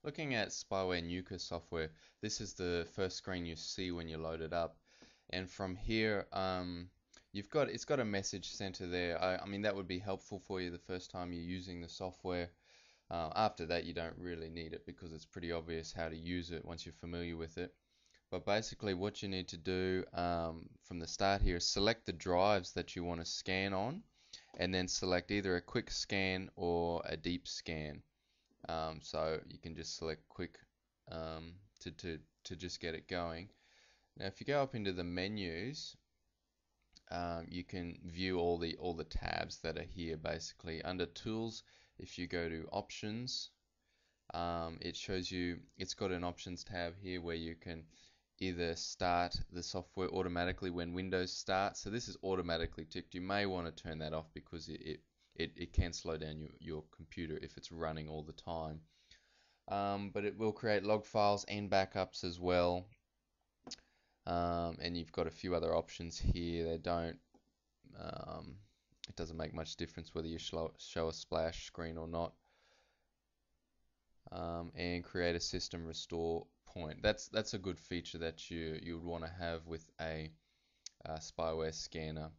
Looking at Spyware Nuker software, this is the first screen you see when you load it up. And from here, it's got a message center there. I mean, that would be helpful for you the first time you're using the software. After that, you don't really need it because it's pretty obvious how to use it once you're familiar with it. But basically, what you need to do from the start here is select the drives that you want to scan on, and then select either a quick scan or a deep scan. So you can just select quick to just get it going. Now, if you go up into the menus, you can view all the tabs that are here. Basically, under Tools, if you go to Options, it shows you it's got an Options tab here where you can either start the software automatically when Windows starts. So this is automatically ticked. You may want to turn that off because it can slow down your computer if it's running all the time. But it will create log files and backups as well. And you've got a few other options here. They don't. It doesn't make much difference whether you show a splash screen or not. And create a system restore point. That's a good feature that you would want to have with a spyware scanner,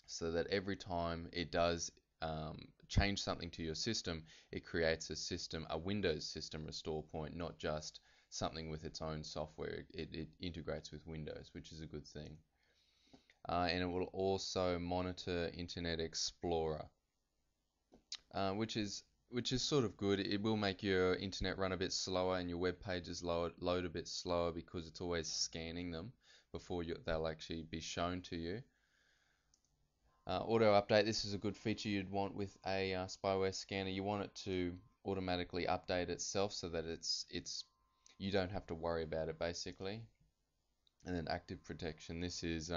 so that every time it does change something to your system, it creates a Windows system restore point, not just something with its own software. It integrates with Windows, which is a good thing. And it will also monitor Internet Explorer, which is sort of good. It will make your internet run a bit slower and your web pages load a bit slower because it's always scanning them before they'll actually be shown to you. Auto update, this is a good feature you'd want with a spyware scanner. You want it to automatically update itself so that you don't have to worry about it basically. And then active protection, this is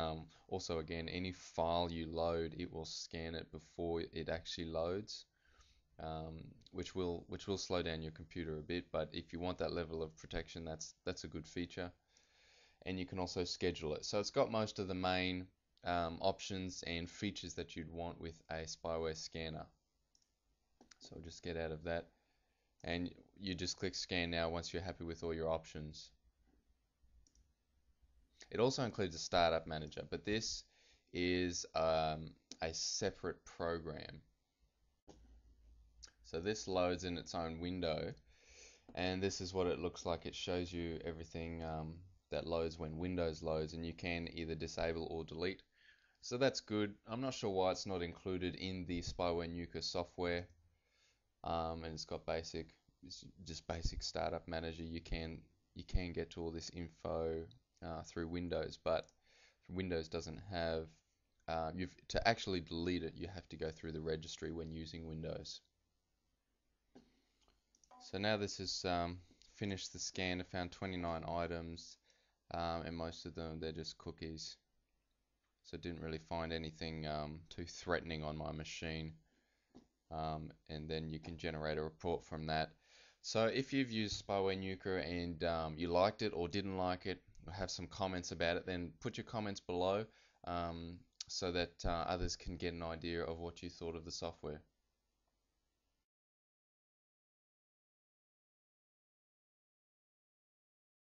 also again any file you load, it will scan it before it actually loads. Which will slow down your computer a bit, but if you want that level of protection, that's a good feature. And you can also schedule it. So it's got most of the main options and features that you'd want with a spyware scanner. So I'll just get out of that, and you just click scan now once you're happy with all your options. It also includes a startup manager, but this is a separate program. So this loads in its own window, and this is what it looks like. It shows you everything that loads when Windows loads, and you can either disable or delete. So that's good. I'm not sure why it's not included in the Spyware Nuker software. And it's got just basic startup manager. You can get to all this info through Windows, but Windows doesn't have. To actually delete it, you have to go through the registry when using Windows. So now this has finished the scan. I found 29 items, and most of them they're just cookies. So didn't really find anything too threatening on my machine. And then you can generate a report from that. So if you've used Spyware Nuker and you liked it or didn't like it, or have some comments about it, then put your comments below so that others can get an idea of what you thought of the software.